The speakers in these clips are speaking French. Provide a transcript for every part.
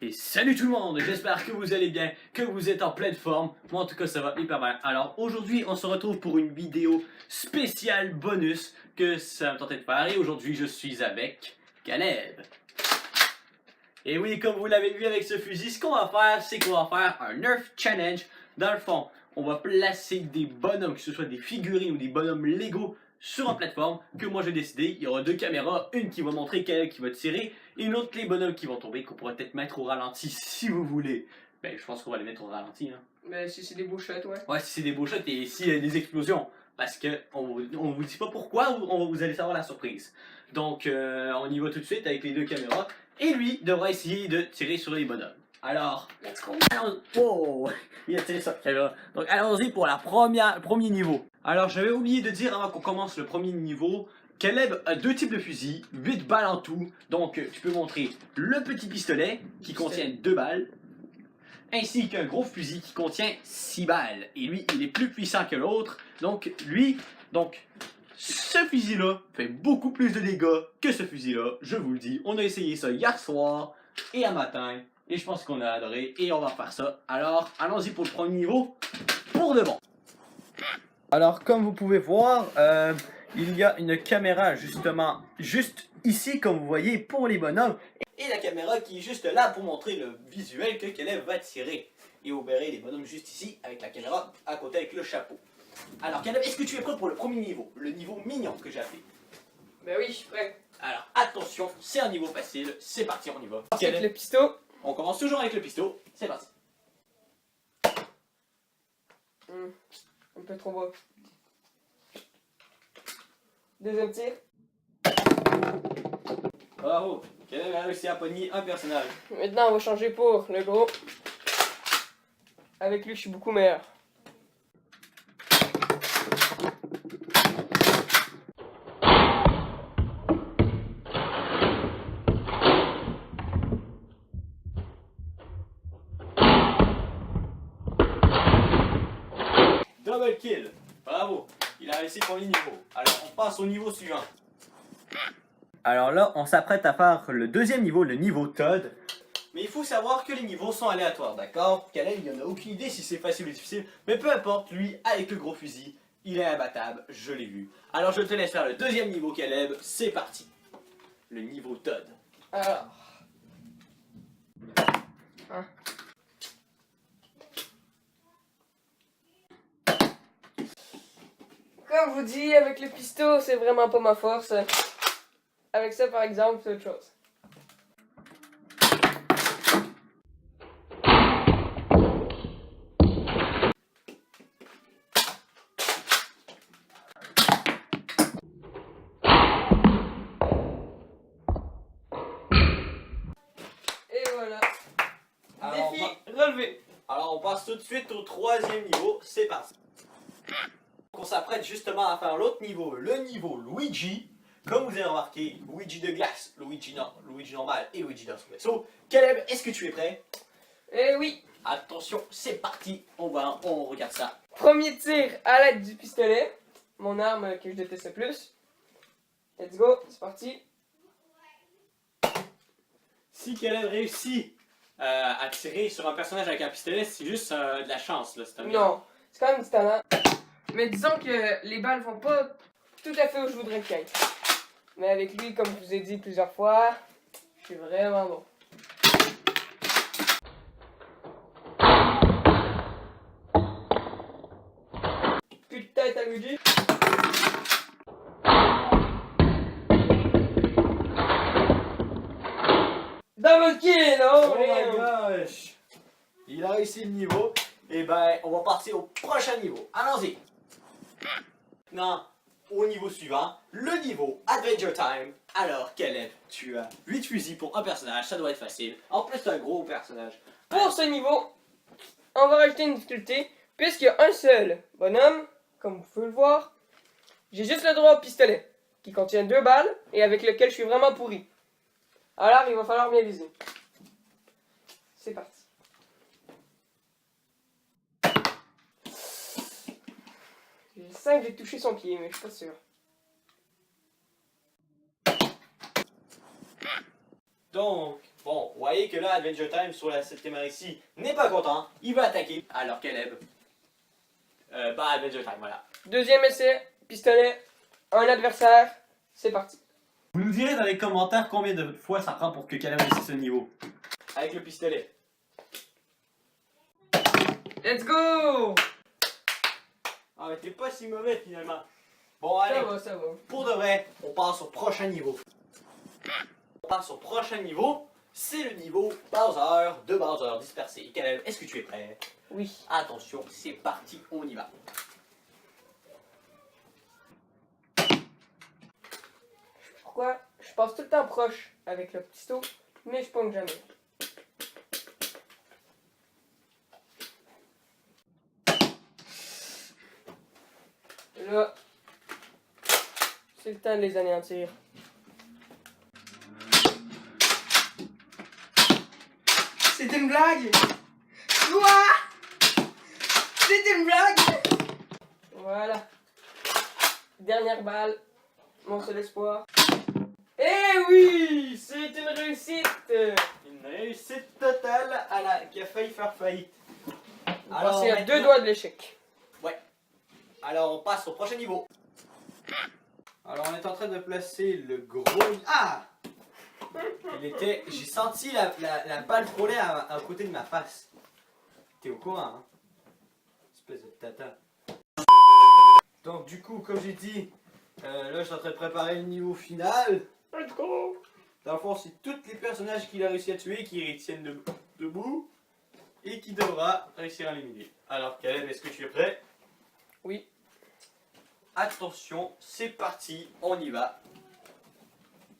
Et salut tout le monde, j'espère que vous allez bien, que vous êtes en pleine forme. Moi en tout cas ça va hyper bien. Alors aujourd'hui on se retrouve pour une vidéo spéciale bonus que ça me tentait de faire. Et aujourd'hui je suis avec Caleb. Et oui, comme vous l'avez vu avec ce fusil, ce qu'on va faire, c'est qu'on va faire un Nerf Challenge. Dans le fond, on va placer des bonhommes, que ce soit des figurines ou des bonhommes Lego, sur une plateforme que moi j'ai décidé. Il y aura deux caméras, une qui va montrer Caleb qui va tirer, et une autre les bonhommes qui vont tomber, qu'on pourrait peut-être mettre au ralenti si vous voulez. Ben, je pense qu'on va les mettre au ralenti. Hein. Mais si c'est des beaux shots, ouais. Ouais, si c'est des beaux shots et s'il y a des explosions. Parce que on vous dit pas pourquoi, vous allez savoir la surprise. Donc, on y va tout de suite avec les deux caméras. Et lui devra essayer de tirer sur les bonhommes. Alors, Let's go. wow, il a tiré sur la caméra. Donc, allons-y pour la premier niveau. Alors, j'avais oublié de dire avant qu'on commence le premier niveau, Caleb a deux types de fusils, 8 balles en tout. Donc, tu peux montrer le petit pistolet qui contient 2 balles, ainsi qu'un gros fusil qui contient 6 balles. Et lui, il est plus puissant que l'autre. Donc, ce fusil-là fait beaucoup plus de dégâts que ce fusil-là. Je vous le dis, on a essayé ça hier soir et à matin. Et je pense qu'on a adoré et on va faire ça. Alors, allons-y pour le premier niveau, pour de bon. Alors, comme vous pouvez voir, il y a une caméra justement juste ici, comme vous voyez, pour les bonhommes. Et la caméra qui est juste là pour montrer le visuel que Caleb va tirer. Et vous verrez les bonhommes juste ici, avec la caméra à côté avec le chapeau. Alors Caleb, est-ce que tu es prêt pour le premier niveau? Le niveau mignon que j'ai appelé. Ben oui, je suis prêt. Alors attention, c'est un niveau facile, c'est parti, on y va. Avec le pisto. On commence toujours avec le pisto, c'est parti. Un peu trop beau. Deuxième tir. Bravo, Caleb a réussi à pogner un personnage. Maintenant, on va changer pour le gros. Avec lui, je suis beaucoup meilleur. Double kill, bravo, il a réussi le premier niveau. Alors on passe au niveau suivant. Alors là, on s'apprête à faire le deuxième niveau, le niveau Todd. Mais il faut savoir que les niveaux sont aléatoires, d'accord? Caleb, il n'y en a aucune idée si c'est facile ou difficile. Mais peu importe, lui, avec le gros fusil, il est imbattable, je l'ai vu. Alors je te laisse faire le deuxième niveau, Caleb, c'est parti. Le niveau Todd. Alors. Hein. Comme je vous dis, avec le pisto, c'est vraiment pas ma force. Avec ça, par exemple, c'est autre chose. Et voilà. Alors, Défi relevé. Alors on passe tout de suite au troisième niveau, c'est parti. On s'apprête justement à faire l'autre niveau, le niveau Luigi. Comme vous avez remarqué, Luigi de glace, Luigi normal et Luigi dans son vaisseau. Caleb, est-ce que tu es prêt? Eh oui. Attention, c'est parti, on regarde ça. Premier tir à l'aide du pistolet. Mon arme que je déteste le plus. Let's go, c'est parti. Si Caleb réussit à tirer sur un personnage avec un pistolet, c'est juste de la chance. Là, Non, c'est quand même du talent. Mais disons que les balles vont pas tout à fait où je voudrais qu'elles aillent. Mais avec lui, comme je vous ai dit plusieurs fois, je suis vraiment bon. Plus de tête à Luigi. Double kill, Oh oh, my gosh! Il a réussi le niveau. Et ben, on va passer au prochain niveau. Allons-y! Non, au niveau suivant, le niveau Adventure Time. Alors, Caleb, tu as 8 fusils pour un personnage, ça doit être facile. En plus, c'est un gros personnage. Pour ce niveau, on va rajouter une difficulté, puisqu'il y a un seul bonhomme, comme vous pouvez le voir. J'ai juste le droit au pistolet, qui contient 2 balles, et avec lequel je suis vraiment pourri. Alors, il va falloir bien viser. C'est parti. Je sens que j'ai touché son pied, mais je suis pas sûr. Donc, Bon, vous voyez que là, Adventure Time sur la 7ème heure ici n'est pas content. Il va attaquer. Alors, Caleb. Adventure Time, voilà. Deuxième essai, pistolet, un adversaire, c'est parti. Vous nous direz dans les commentaires combien de fois ça prend pour que Caleb réussisse ce niveau. Avec le pistolet. Let's go! Ah, mais t'es pas si mauvais finalement. Bon, allez. Ça va. Pour de vrai, on passe au prochain niveau. On passe au prochain niveau. C'est le niveau Bowser de Bowser dispersé. Caleb, est-ce que tu es prêt? Oui. Attention, c'est parti, on y va. Pourquoi? Je passe tout le temps proche avec le pistolet, mais je pogne jamais. Là, c'est le temps de les anéantir. C'est une blague! Quoi? C'est une blague! Voilà. Dernière balle. Mon seul espoir. Eh oui! C'est une réussite! Une réussite totale qui a failli faire faillite. Alors, c'est à deux doigts de l'échec. Alors on passe au prochain niveau. Alors on est en train de placer le gros... Ah! J'ai senti la balle frôler à côté de ma face. T'es au courant, hein? Espèce de tata. Donc du coup, comme j'ai dit, là je suis en train de préparer le niveau final. Let's go! Dans le fond, c'est tous les personnages qu'il a réussi à tuer qui tiennent debout et qui devra réussir à l'éliminer. Alors Caleb, est-ce que tu es prêt? Oui. Attention, c'est parti, on y va.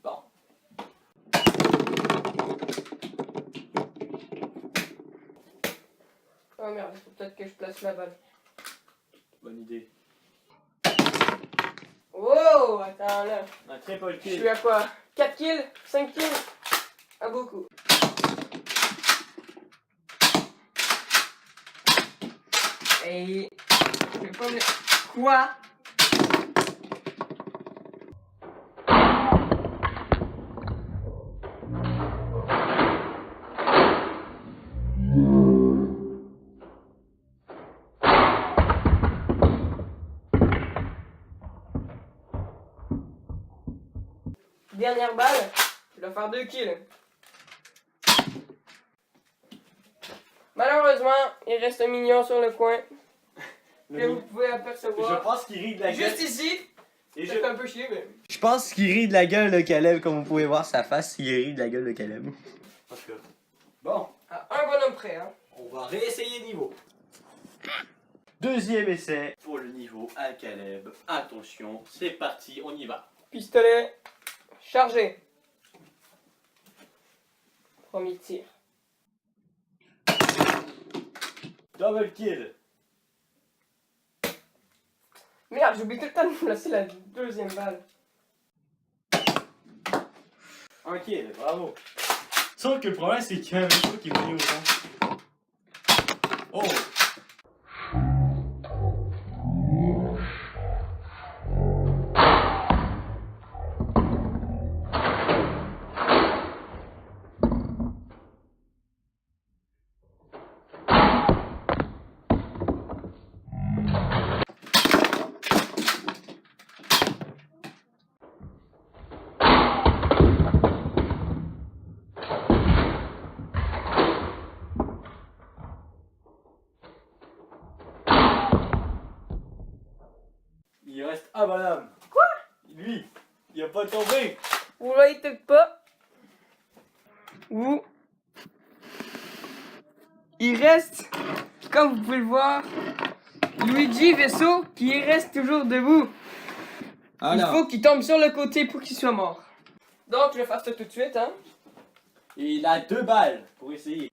Bon. Oh merde, il faut peut-être que je place la balle. Bonne idée. Oh, attends là. Un triple Je kill. suis à quoi? 4 kills? 5 kills? À beaucoup. Et... Je vais pas me... Quoi? Dernière balle, je dois faire 2 kills. Malheureusement, il reste un mignon sur le coin que vous pouvez Je apercevoir. pense qu'il rit de la gueule. Juste ici, Et ça fait un peu chier, mais... je pense qu'il rit de la gueule de Caleb, comme vous pouvez voir sa face, il rit de la gueule de Caleb. En tout cas. Bon, Ah, un bonhomme près, hein. on va réessayer le niveau. Deuxième essai pour le niveau à Caleb. Attention, c'est parti, on y va. Pistolet, chargé. Premier tir. Double kill. Merde, j'oublie tout le temps de placer la deuxième balle. Un kill, bravo. Sauf que le problème, c'est qu'il y a un vaisseau qui est venu au fond. Oh! Il reste un bonhomme. Quoi? Lui, il a pas tombé. Vous voyez peut-être pas. Ou il reste, comme vous pouvez le voir, Luigi Vaisseau qui reste toujours debout. Il faut qu'il tombe sur le côté pour qu'il soit mort. Donc je vais faire ça tout de suite, hein. Il a 2 balles pour essayer.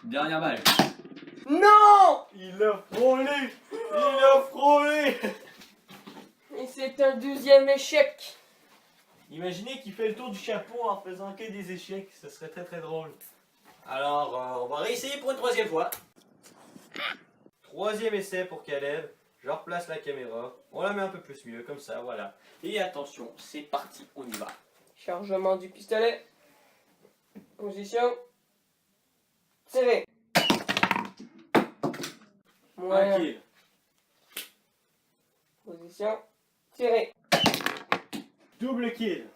Dernière balle. Non! Il a frôlé. Il a frôlé. Et c'est un deuxième échec. Imaginez qu'il fait le tour du chapeau en faisant que des échecs. Ce serait très très drôle. Alors, on va réessayer pour une troisième fois. Troisième essai pour Caleb. Je replace la caméra. On la met un peu plus mieux, comme ça, voilà. Et attention, c'est parti, on y va. Chargement du pistolet. Position. Tiré. Moyen. Un kill. Position. Tiré. Double kill.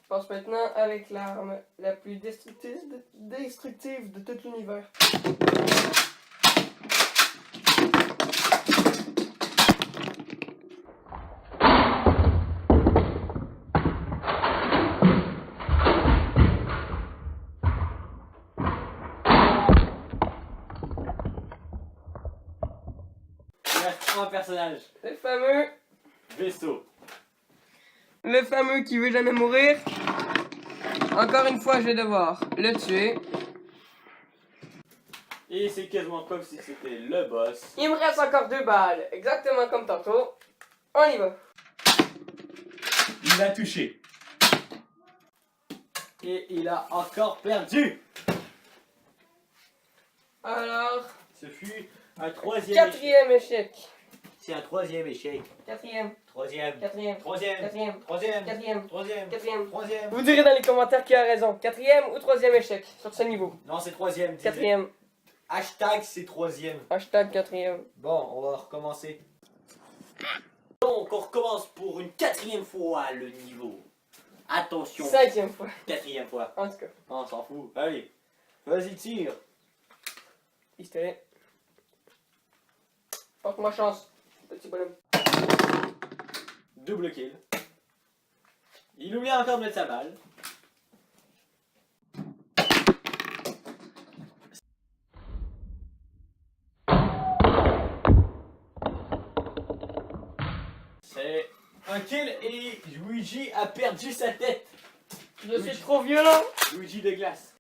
Je passe maintenant avec l'arme la plus destructive de tout l'univers. Il reste un personnage. Le fameux. Vaisseau. Le fameux qui veut jamais mourir. Encore une fois, je vais devoir le tuer. Et c'est quasiment comme si c'était le boss. Il me reste encore 2 balles, exactement comme tantôt. On y va. Il a touché. Et il a encore perdu. Alors, Ce fut un troisième échec. quatrième échec. C'est un troisième échec. Quatrième, Troisième. quatrième, Troisième. quatrième, Troisième. quatrième, Troisième. quatrième. Troisième. Vous direz dans les commentaires qui a raison. Quatrième ou troisième échec sur ce niveau. Non, c'est troisième. disais. Quatrième. Hashtag c'est troisième. Hashtag quatrième. Bon, on va recommencer. Donc, on recommence pour une quatrième fois le niveau. Attention. 5e fois. Quatrième fois. En tout cas. On s'en fout. Allez. Vas-y, tire. Pistolet. Porte-moi chance, petit bonhomme. Double kill. Il oublie encore de mettre sa balle. C'est un kill et Luigi a perdu sa tête. Je suis trop violent. Luigi de glace.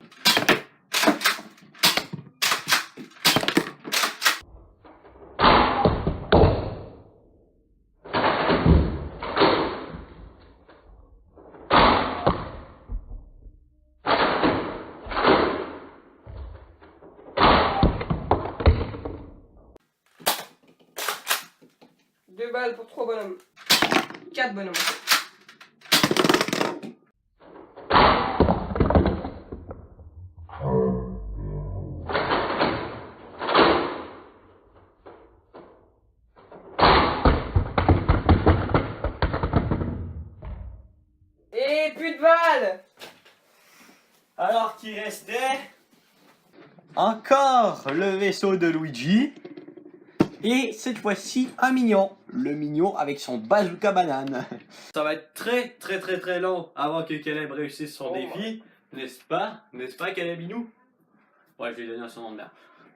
Deux balles pour 3 bonhommes. 4 bonhommes. Et plus de balles. Alors qu'il restait encore le vaisseau de Luigi. Et cette fois-ci un mignon. Le mignon avec son bazooka banane. Ça va être très long avant que Caleb réussisse son Oh défi. N'est-ce pas? N'est-ce pas Caleb Inou? Ouais, je lui ai donné son nom de merde.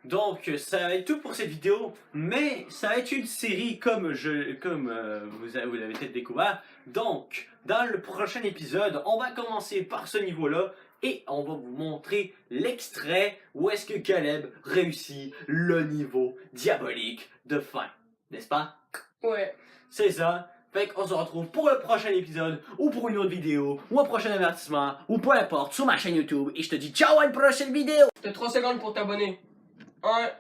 Donc ça va être tout pour cette vidéo. Mais ça va être une série comme vous l'avez peut-être découvert. Donc dans le prochain épisode, on va commencer par ce niveau-là. Et on va vous montrer l'extrait où est-ce que Caleb réussit le niveau diabolique de fin. N'est-ce pas? Ouais. C'est ça. Fait qu'on se retrouve pour le prochain épisode, ou pour une autre vidéo, ou un prochain avertissement, ou peu importe, sur ma chaîne YouTube. Et je te dis ciao à une prochaine vidéo! T'as 3 secondes pour t'abonner. 1,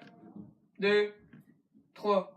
2, 3.